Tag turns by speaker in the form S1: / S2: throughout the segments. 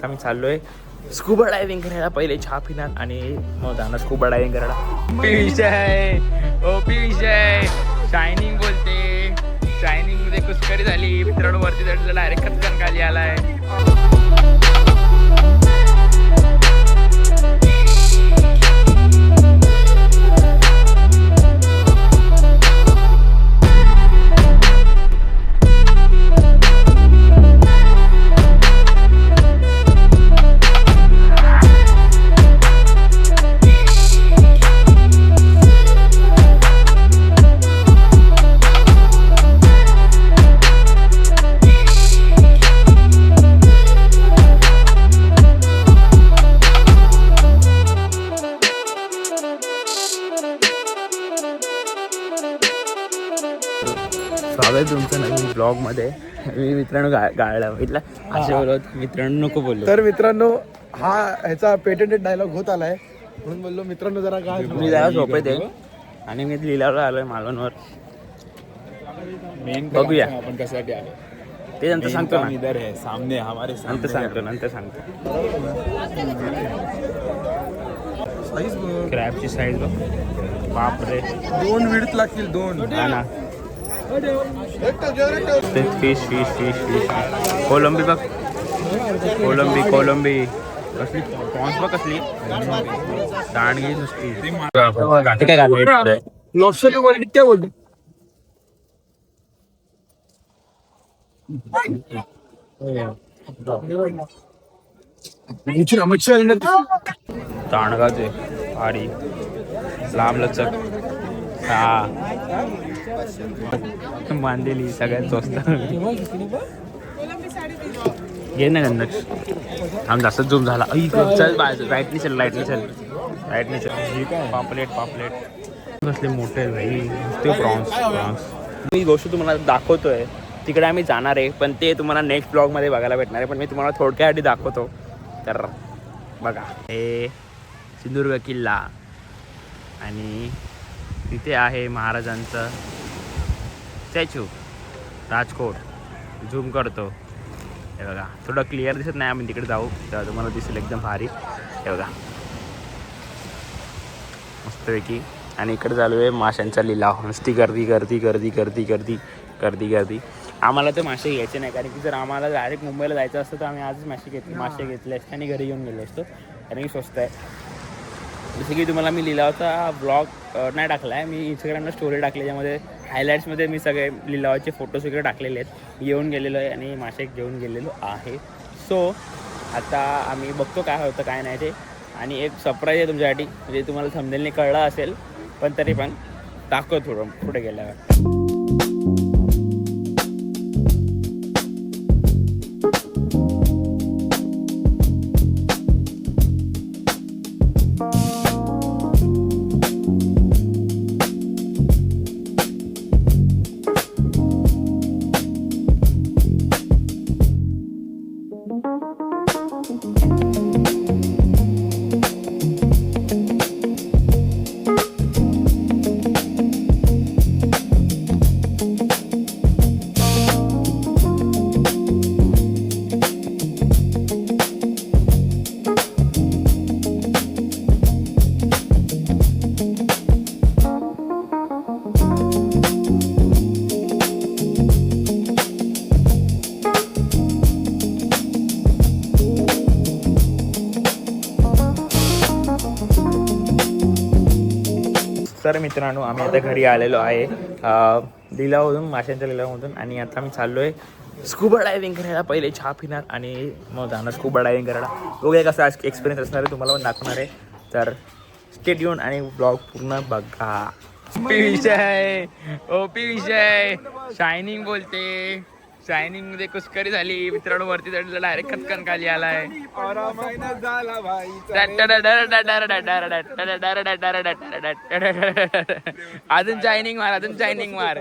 S1: आम्ही चाललोय scuba diving करायला. पहिले चहा पिणार आणि मग जाणार स्कुबा डायव्हिंग करायला. विषय ओपी विषय शायनिंग बोलते. शायनिंग मध्ये कुस्करी झाली मित्रांनो. वरती चढलं डायरेक्ट खचकन खाली आलाय. स्वागत तुमचं नवीन ब्लॉगमध्ये. मी मित्रांनो गाळला बघितला असे बोलत मित्रांनो नको बोललो.
S2: तर मित्रांनो हा ह्याचा पेटेंटेड डायलॉग होत आलाय म्हणून बोललो मित्रांनो जरा काय
S1: मी जरा झोपेत आहे आणि मी लिहिल्यावर आलोय मालवणवर. बघूया
S3: आपण कशासाठी आलो
S1: ते नंतर सांगतो ना.
S3: इधर है सामने हमारे
S1: नंतर सांगतो. क्रॅबची साईज बघ बापरे.
S2: 2 मिनिट लागतील 2.
S1: हा ना फिश फिश फिश फिश कोलंबी बघ. कोलंबी कसली पॉन्स बघ कसली दांडगी नुसती. काय घालून
S2: लॉबस्टर क्वालिटी काय बोलतो
S1: दांडगाचे भारी लांब लचक. हा बांधलेली सगळ्यात स्वस्त. घे ना गंधक. आम जास्त झूम झाला. चल राईटनी चल. पापलेट कसले मोठे भाई ते प्रॉन्स. मी गोष्ट तुम्हाला दाखवतोय तिकडे आम्ही जाणार आहे पण ते तुम्हाला नेक्स्ट ब्लॉगमध्ये बघायला भेटणार आहे. पण मी तुम्हाला थोडक्यासाठी दाखवतो. तर बघा हे सिंधुदुर्ग किल्ला आणि तिथे आहे महाराजांचं स्टॅच्यू राजकोट. झूम करतो हे बघा. थोडं क्लिअर दिसत नाही. आम्ही तिकडे जाऊ तेव्हा तुम्हाला दिसेल एकदम भारी. हे बघा मस्तपैकी. आणि इकडे चालू आहे माशांचा लिलाव. नुसती गर्दी. आम्हाला तर मासे घ्यायचे नाही कारण की जर आम्हाला डायरेक्ट मुंबईला जायचं असतं तर आम्ही आजच मासे घेतले असते आणि घरी येऊन गेलो असतो कारण की स्वस्त आहे. जसं की तुम्हाला मी लिलावाचा ब्लॉग नाही टाकला आहे. मी इंस्टाग्रामला स्टोरी टाकली ज्यामध्ये हायलाईट्समध्ये मी सगळे लिलावाचे फोटोज वगैरे टाकलेले आहेत. येऊन गेलेलो आहे आणि मासे घेऊन गेलेलो आहे. सो आता आम्ही बघतो काय होतं काय नाही ते. आणि एक सरप्राईज आहे तुमच्यासाठी म्हणजे तुम्हाला थंबनेलने कळलं असेल पण तरी पण दाखव थोडं पुढे गेल्यावर. तर मित्रांनो आम्ही आता घरी आलेलो आहे लिलावामधून माशांच्या लिलावामधून. आणि आता आम्ही चाललो आहे स्कुबा डायव्हिंग करायला. पहिले चहा पिणार आणि मग जाणार स्कुबा डायव्हिंग करायला. बघूया कसा एक्सपिरियन्स असणार आहे तुम्हाला पण दाखवणार आहे. तर स्टे ट्यून आणि ब्लॉग पूर्ण बघा. ओपी विषय शायनिंग बोलते. शायनिंग मध्ये कुस्करी झाली मित्रांनो. वरती चढलं डायरेक्ट खचकन खाली आलाय. अजून शायनिंग मार.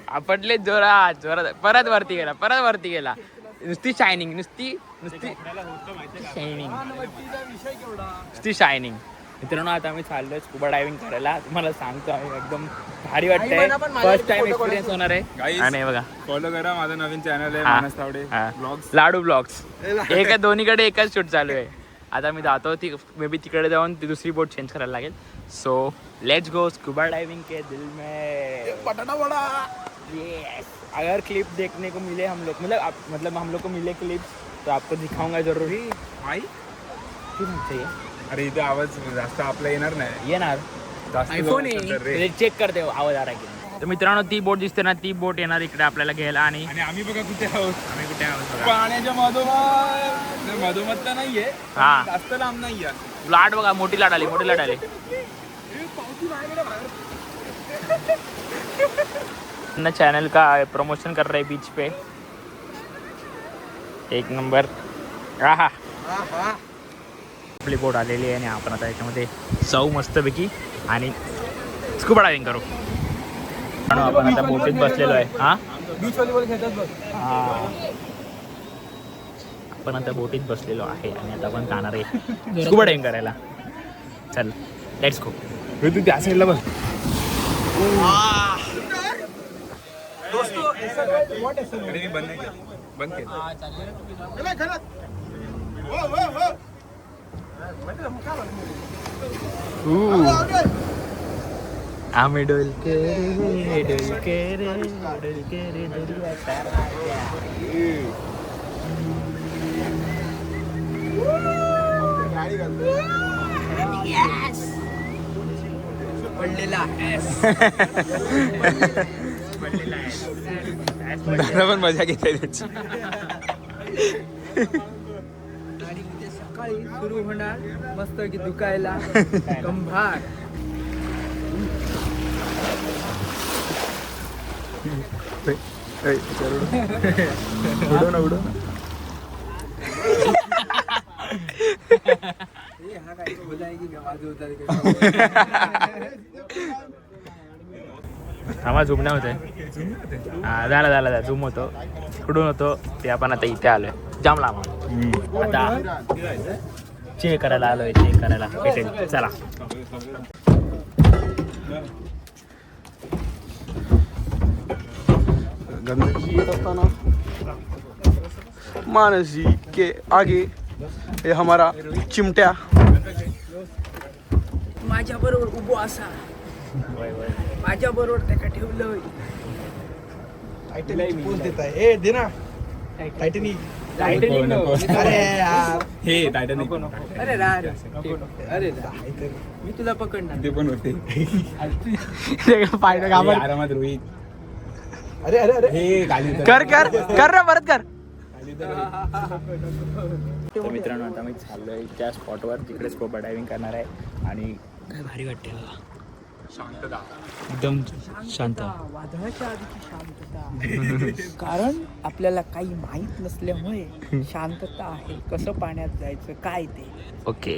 S1: आपटले जोरात परत वरती गेला. नुसती शायनिंग. मित्रांनो आता आम्ही चाललोय स्कुबा डायव्हिंग करायला. तुम्हाला सांगतो आम्ही एकदम भारी वाटतंय. फर्स्ट टाइम एक्सपिरियन्स होणार आहे.
S3: Guys,
S1: आणि बघा
S3: फॉलो करा माझं नवीन चॅनल आहे
S1: हा.
S3: मानस तावडे
S1: हा.
S3: ब्लॉग्स.
S1: लाडू ब्लॉग्स एक आहे, दोन्हीकडे एकच शूट चालू आहे. आता मी जातो ती मे बी तिकडे जाऊन ती दुसरी बोट चेंज करायला लागेल. So let's go scuba diving के दिल में
S2: बटाटा वडा.
S1: यस. अगर क्लिप देखने को मिले हम लोग मतलब हम लोग को मिले क्लिप्स तो आपको दिखाऊंगा जरूर ही.
S3: आई
S1: क्यों नहीं चाहिए
S3: अरे इथे आवाज जास्त आपला येणार नाही.
S1: येणार
S3: जास्त
S1: आयफोन
S3: लोकं असतात रे.
S1: आहे चेक करते आवाज आ रहा है की नाही. तर मित्रांनो ती बोट दिसते ना ती बोट येणार इकडे आपल्याला घ्यायला. आणि
S3: आणि आम्ही बघा कुठे आहोत.
S1: आम्ही कुठे आहोत बघा.
S3: पाण्याच्या मधोमध तर नाहीये.
S1: हा.
S3: जास्त लांब नाहीये.
S1: लाट बघा मोठी लाट आली मोठी लाट आली. अपना चैनल का प्रमोशन कर रहे बीच पे. एक नंबर. आहा आपली बोट आलेली आहे आणि आपण आता याच्यामध्ये जाऊ मस्तपैकी आणि स्कुबा डायव्हिंग करू. आपण आता बोटीत बसलेलो आहे. हा
S2: बीच व्हॉलीबॉल खेळतात बघ.
S1: आपण आता बोटीत बसलेलो आहे आणि आता आपण जाणार आहे स्कुबा डायव्हिंग करायला. चल लेट्स गो.
S3: तू त्या साईडला बस. अरे मी बंद नाही केलं. बंद केलं.
S1: आम्ही डोलके रे डोलके रे डोलके रे दरिया सारा.
S3: दादा पण मजा घेत आहे त्याची.
S4: आणि उद्या सकाळी सुरू होणार मस्त की दुखायला कंभार.
S2: उडो ना उडो.
S4: हा काय बोलाय की वाजवतात.
S1: थांबा झूम नाही होते. हा झाला झूम होतो कुठून होतो ते आपण आता इथे आलोय. जाम लांब आता चेक करायला आलोय. चेक करायला भेटेल. चला
S2: गंदगी येत असताना मानसी के आगे हे हमारा चिमट्या.
S4: माझ्या बरोबर उभो असा. माझ्या बरोबर त्याला ठेवलं.
S2: टायटॅनिक पोज देत आहे. ए दे ना टायटॅनिक. अरे यार.
S3: हे टायटॅनिक
S4: अरे अरे मी तुला पकडणार.
S3: ते पण होते.
S1: पाय
S3: आरामात रोहित.
S2: अरे अरे अरे.
S3: हे खाली
S1: कर कर कर रे परत कर. तर मित्रांनो आता मी चाललोय त्या स्पॉटवर तिकडे स्कुबा डायव्हिंग करणार आहे. आणि काय भारी वाटते मला.
S3: शांतता.
S1: एकदम शांत.
S4: वादळाच्या आधीची शांतता. कारण आपल्याला काही माहीत नसल्यामुळे शांतता आहे. कसं पाण्यात जायचं काय ते.
S1: ओके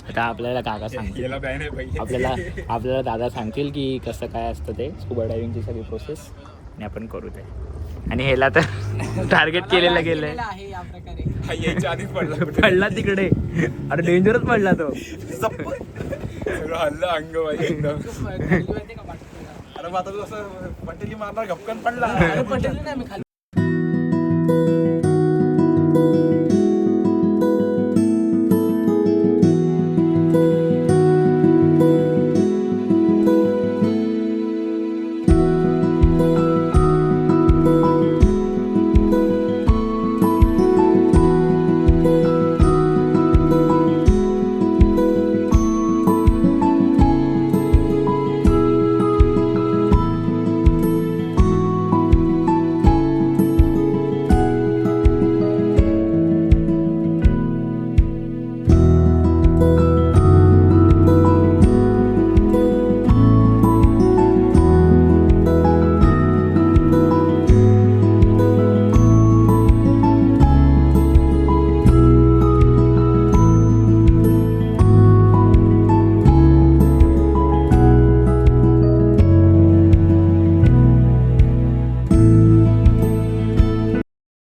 S1: आता आपल्याला काका सांगतील.
S3: याला बॅन आहे पाहिजे.
S1: आपल्याला दादा सांगतील की कसं काय असतं ते स्कुबा डायव्हिंगची सगळी प्रोसेस आणि आपण करू ते. आणि ह्याला तर टार्गेट केलेलं गेलंय.
S4: आहे या प्रकारे.
S3: हा यायच्या आधीच पडला.
S1: पडला तिकडे. अरे डेंजरच पडला तो.
S3: सगळं हल्लं अंग वाई एकदम.
S2: अरे मग आता तू असं पटेली मारणार गपकन पडला.
S4: अरे पटेल नाही मी खाली.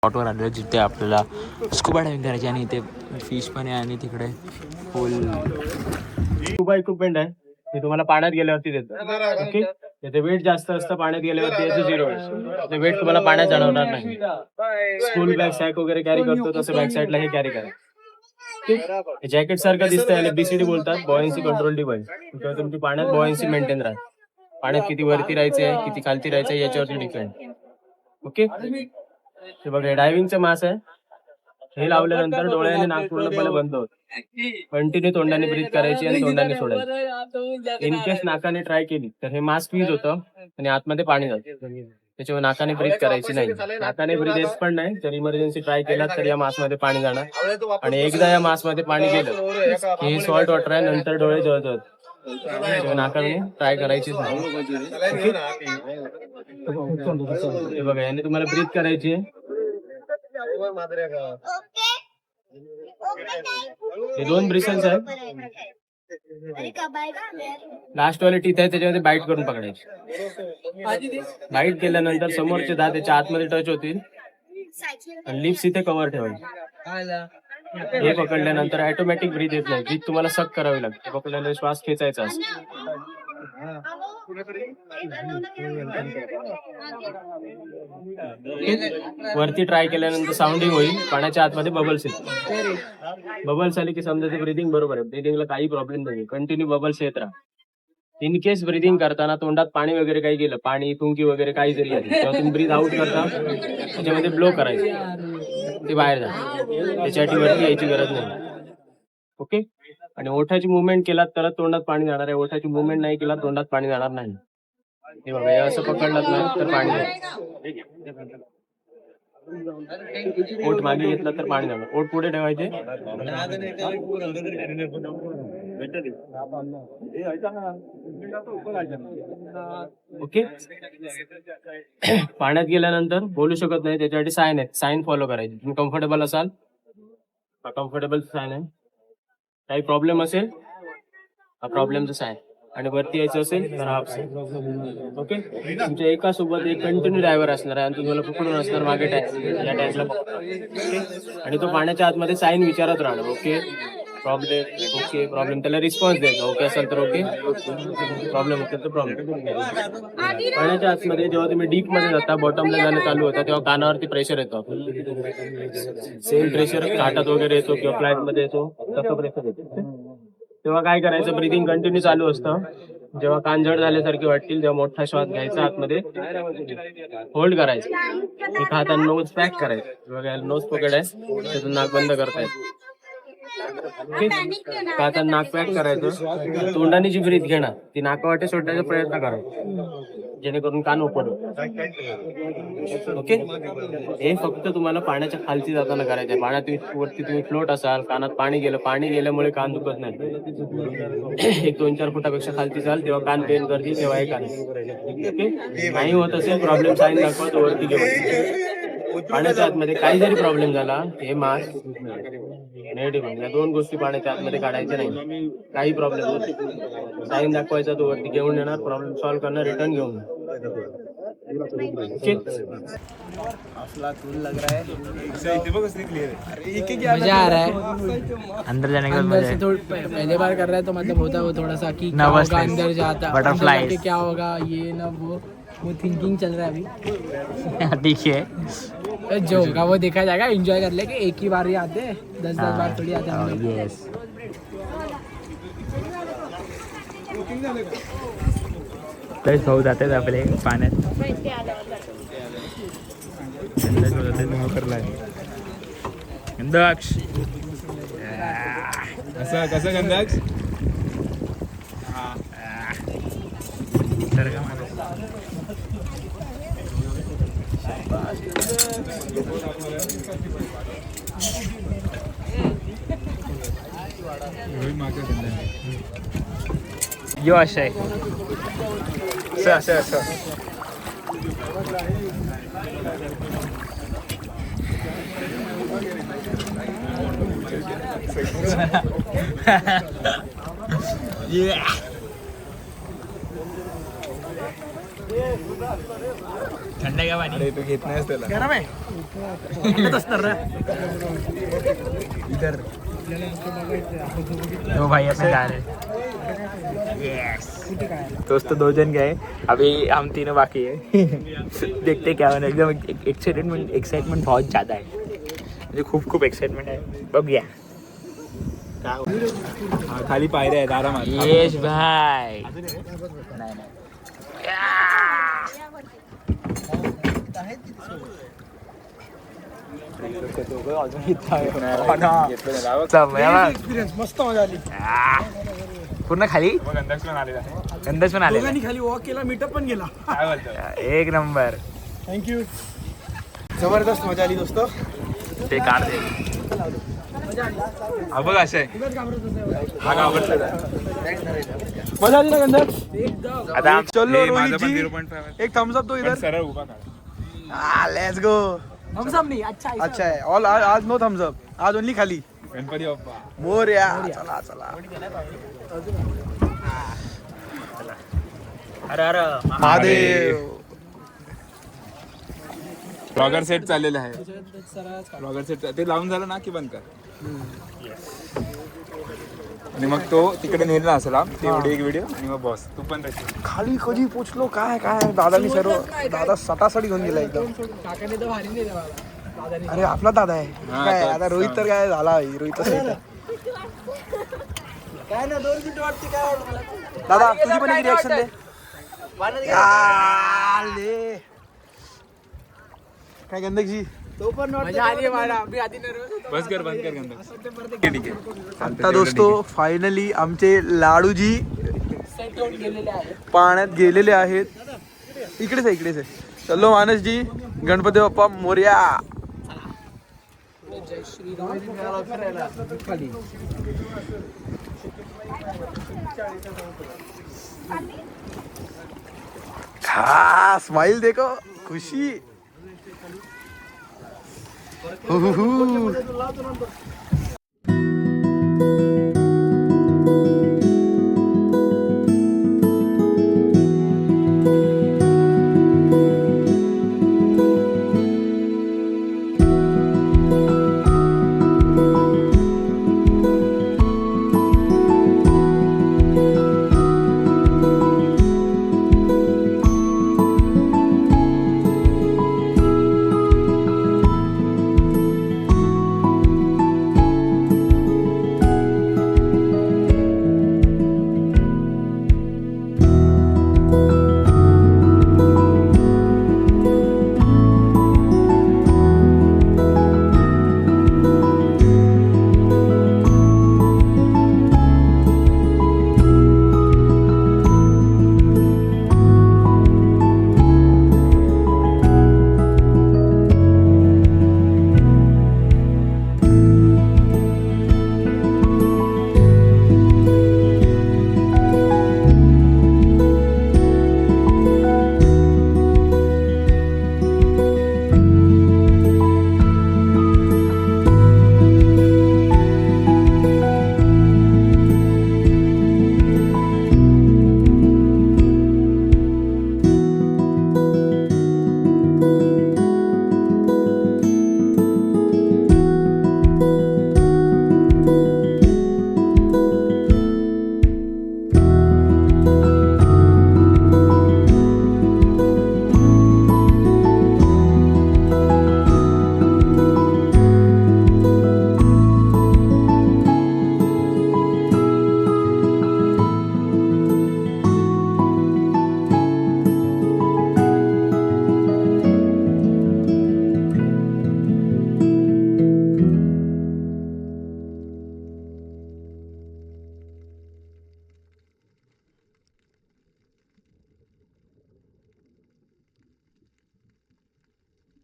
S1: स्पॉटवर आलेलो जिथे आपल्याला स्कुबा डायव्हिंग करायची आणि इथे फिश पण आहे आणि तिकडे फुल
S5: स्कुबा इक्विपमेंट आहे ते तुम्हाला पाण्यात गेल्यावरती देतं. ओके, त्याचे वेट जास्त असतं, पाण्यात गेल्यावरती याचं 0 वेट. वेट तुम्हाला पाण्यात जाणवणार नाही. स्कूल बॅग सॅक वगैरे कॅरी करतो तसं बॅक साईडला हे कॅरी करा. जॅकेट सारखं दिसतं, याला BCD बोलतात, बॉयन्सी कंट्रोल डिव्हाइस. तुमची पाण्यात बॉयन्सी मेंटेन राहते. पाण्यात किती वरती राहायचे आहे किती खालती राहायचं आहे याच्यावरती डिपेंड. ओके, हे बघा डायव्हिंगचं मास्क आहे. हे लावल्यानंतर डोळ्याने नाक पूर्णपणे बंद होत. कंटिन्यू तोंडाने ब्रीथ करायची आणि तोंडाने सोडायची. इन केस नाकाने ट्राय केली तर हे मास्क यूज होतं आणि आतमध्ये पाणी जातं. त्याच्यामुळे नाकाने ब्रीथ करायची नाही. नाकाने ब्रीथ येत पण नाही. जर इमर्जन्सी ट्राय केला तर या मास्क मध्ये पाणी जाणार. आणि एकदा या मास्क मध्ये पाणी गेलं हे सॉल्ट वॉटर आहे, नंतर डोळे जळतात. नाकाने ट्राय करायचीच नाही. हे बघा याने तुम्हाला ब्रीथ करायची आहे. हे 2 ब्रिसल्स आहेत. लास्ट वाले टीथ आहे त्याच्यामध्ये बाईट करून पकडायची. बाईट केल्यानंतर समोरचे दात त्याच्या आतमध्ये टच होतील आणि लिप्स इथे कव्हर ठेवायचे. हे पकडल्यानंतर ऑटोमॅटिक ब्रीथ येत नाही. ब्रीथ तुम्हाला सक करावी लागते. पकडल्यानंतर श्वास खेचायचा असतो. वरती ट्राय केल्यानंतर साऊंडिंग होईल. पाण्याच्या आतमध्ये बबल्स येतील. बबल्स आले की समजायचं ब्रिदिंग बरोबर आहे. ब्रिदिंगला काही प्रॉब्लेम नाही. कंटिन्यू बबल्स येत राहा. इन केस ब्रिदिंग करताना तोंडात पाणी वगैरे काही गेलं, पाणी तुंकी वगैरे काही जरी आली, तेव्हा तुम्ही ब्रीथ आउट करता त्याच्यामध्ये ब्लो करायचं, ते बाहेर जातं. त्याच्यासाठी वरती यायची गरज नाही. ओके, आणि ओठाची मुवमेंट केलात तरच तोंडात पाणी जाणार आहे. ओठाची मुवमेंट नाही केला तोंडात पाणी जाणार नाही. हे बघा, हे असं पकडलात नाही तर पाणी जाईल. ओठ मागे घेतला तर पाणी जाणार. ओठ पुढे ठेवायचे. ओके, पाण्यात गेल्यानंतर बोलू शकत नाही त्याच्यासाठी साईन आहेत. साईन फॉलो करायची. तुम्ही कम्फर्टेबल असाल, कम्फर्टेबल साईन आहे. काही प्रॉब्लेम असेल हा प्रॉब्लेमचा साईन. आणि वरती यायचं असेल तर हाफ साईन. ओके, तुमच्या एका सोबत एक कंटिन्यू ड्रायव्हर असणार आहे आणि तुम्हाला पकडून असणार मागे टॅक्स या टॅक्सला. आणि तो पाण्याच्या आतमध्ये साईन विचारत राहणार. ओके प्रॉब्लेम, ओके प्रॉब्लेम, त्याला रिस्पॉन्स द्यायचा. ओके असेल तर ओके, प्रॉब्लेम असेल तर प्रॉब्लेम. पाण्याच्या आतमध्ये जेव्हा तुम्ही डीप मध्ये जाता, बॉटमला जाणं चालू होता तेव्हा कानावरती प्रेशर येतो. सेम प्रेशर घाटात वगैरे येतो किंवा फ्लाईट मध्ये येतो तसं प्रेशर येतो. तेव्हा काय करायचं, ब्रिदिंग कंटिन्यू चालू असतं. जेव्हा कान जड झाल्यासारखे वाटतील तेव्हा मोठा श्वास घ्यायचा, आतमध्ये होल्ड करायचं. एका हाताने नोज पॅक करायचं. बघा नोज पकड आहे, त्यातून नाक बंद करतायचं. एका हाताने नाक पॅक करायचं. तोंडाने जी ब्रीथ घेणार ती नाकावाटे सोडण्याचा प्रयत्न करायचा, जेणेकरून कान ओपन होईल. ओके, हे फक्त तुम्हाला पाण्याच्या खालती जाताना करायचं आहे. पाण्यात वरती तुम्ही फ्लोट असाल, कानात पाणी गेल्यामुळे कान दुखत नाही. 1-2-4 फुटापेक्षा खालती जाल तेव्हा कान पेन करतील, तेव्हा हे कान. ओके, नाही होत असेल प्रॉब्लेम साईन दाखवा, तो वरती घेऊन. पाण्याच्या आतमध्ये काही जरी प्रॉब्लेम झाला, हे मास्क नेगेटिव्ह, या 2 गोष्टी पाण्याच्या आतमध्ये काढायच्या नाही. काही प्रॉब्लेम साईन दाखवायचा, तो वरती घेऊन येणार, प्रॉब्लेम सॉल्व्ह करणार, रिटर्न घेऊन.
S4: मजा आ रहा है
S1: अंदर जाने के
S4: अंदर से पहले बार कर रहा है तो मतलब होता है वो थोड़ा सा कि क्या होगा अंदर जाता,
S1: बटरफ्लाई
S4: अंदर क्या होगा ये ना वो थिंकिंग चल रहा है अभी.
S1: ठीक है,
S4: जो होगा वो देखा जाएगा. एंजॉय कर ले कि एक ही बार ही आते हैं, 10-10 बार थोड़ी आते हैं.
S1: येस, लयच भाऊ जातात आपले पाण्यात. गंधक्ष
S3: कसं गंधाक्ष
S1: यो अशा आहे.
S2: असं
S1: Yeah. थंड आहे का पाणी?
S3: अरे तू घेत नाहीस त्याला.
S2: गरम आहे वाटत असणार ना इधर
S1: तो भाई अपने जा रहे हैं. Yes. दोस्त तो 2 जन गए, अभी हम तीनों बाकी है. देखते क्या होना. एकदम एक्साइटमेंट बहुत ज़्यादा है. म्हणजे खूप एक्साइटमेंट आहे. बघूया.
S3: हा, खाली पायऱ्या आहेत आरामात.
S1: यश भाई. नाही.
S2: एक्सपिरियन्स मस्त मजा आली.
S1: पूर्ण खाली
S3: गंधर्व पण आलेला आहे.
S1: गंधर्व पण आले.
S2: दोघांनी खाली वॉक केला मीटअप पण गेला.
S3: काय बोलतो?
S1: एक नंबर.
S2: थँक्यू. जबरदस्त मजा आली दोस्त.
S1: ते काढ दे.
S3: हा बघ असं आहे. हा घाबरलेला आहे.
S2: मजा आली ना गंधर्व.
S1: आता
S2: चलो
S3: हे माझं
S2: रोहित
S3: पण
S2: जी
S3: 0.5 आहे.
S2: एक थम्स अप दो
S3: पण
S2: इधर.
S3: सरळ उभा काढ.
S2: Let's go. अच्छा है ऑल आज नो थम्स अप. आज ओनली खाली.
S3: गणपती बाप्पा.
S2: मोरया. चला
S1: अरे
S2: महादेव.
S3: ब्लॉगर सेट चाललेला आहे. ब्लॉगर सेट ते लावून झालं ना की बंद कर. आणि मग तो तिकडे नेला असेल तेवढी एक व्हिडिओ आणि मग बॉस तू पण राहते.
S2: खाली कधी पोचलो काय दादानी सर्व दादा सटासटी घेऊन गेला एकदम. अरे आपला दादा आहे
S3: हा,
S2: काय
S3: तो-
S2: आता रोहित तर काय झाला रोहित दादा तुझी पण एक रिॲक्शन दे. आले. काय गंधकजी
S3: बस कर बंद कर गंधर्व. ठीक आहे.
S2: आता दोस्तो फायनली आमचे लाडूजी पाण्यात गेलेले आहेत. इकडेच आहे. चलो मानसजी गणपती बाप्पा मोरया. हा स्माइल देखो खुशी.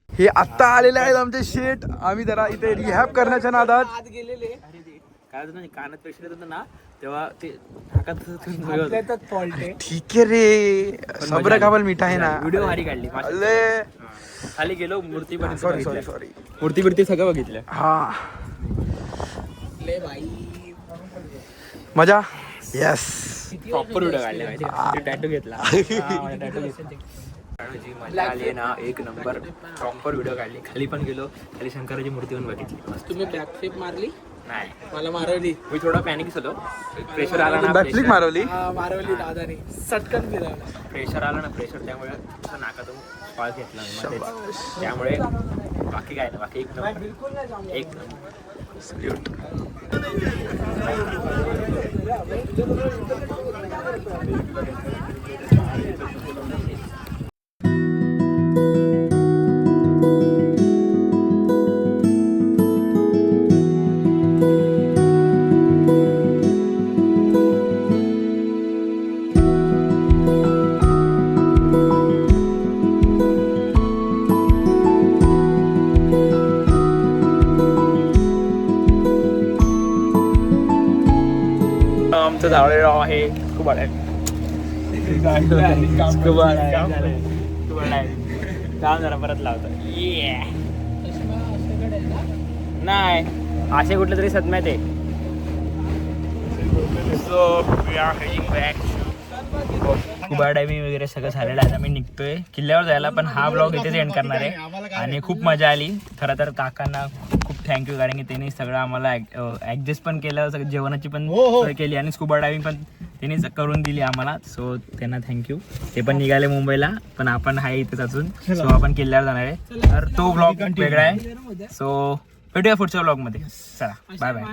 S2: हे आत्ता आलेले आहेत आमचे शेट. आम्ही जरा इथे रिहॅब करण्याच्या नादात
S1: काय होतं ना कानात प्रेशर येतं ना तेव्हा ते नाकात
S2: ठीक आहे रे. सब्र काबल मिठा आहे ना.
S1: व्हिडिओ भारी काढली.
S2: अले
S1: खाली गेलो मूर्ती पण
S2: सॉरी
S1: मूर्ती सगळं बघितलं.
S2: हा मजा. येस
S1: प्रॉपर व्हिडिओ काढले. टॅटू घेतला. टॅटू घेतला.
S6: मित्रांनो जी मजा आली आहे ना एक नंबर प्रॉपर व्हिडिओ काढली. खाली पण गेलो, खाली शंकराची मूर्ती पण बघितली.
S4: तुम्ही बॅकफ्लिप मारली
S6: नाही
S4: मला मारवली
S6: मी थोडा पॅनिक झालो. प्रेशर आला ना,
S2: बॅकफ्लिप मारवली.
S4: मारवली दादाने सटकन फिरवलं.
S6: प्रेशर आला ना, प्रेशर त्यामुळे असं नाकातून श्वास घेतला मी मध्येच. त्यामुळे बाकी काय नाही, बाकी एक नंबर एक नंबर.
S1: आमचं झावळेराव आहे स्कुबा काम जरा परत लावतो. नाही असे कुठले तरी सदम्यात आहे. So we are heading back. Scuba diving वगैरे सगळं झालेलं आहे. आता मी निघतोय किल्ल्यावर जायला, पण हा ब्लॉग इथेच एंड करणार आहे. आणि खूप मजा आली खरं तर. काकांना खूप थँक्यू, कारण की त्यांनी सगळं आम्हाला ॲडजस्ट पण केलं, सगळं जेवणाची पण सोय केली आणि स्कुबा डायव्हिंग पण त्यांनीच करून दिली आम्हाला. सो त्यांना थँक्यू. ते पण निघाले मुंबईला, पण आपण आहे इथेच अजून. सो आपण किल्ल्यावर जाणार आहे, तर तो ब्लॉग वेगळा आहे. सो भेटूया पुढच्या ब्लॉगमध्ये. चला बाय बाय.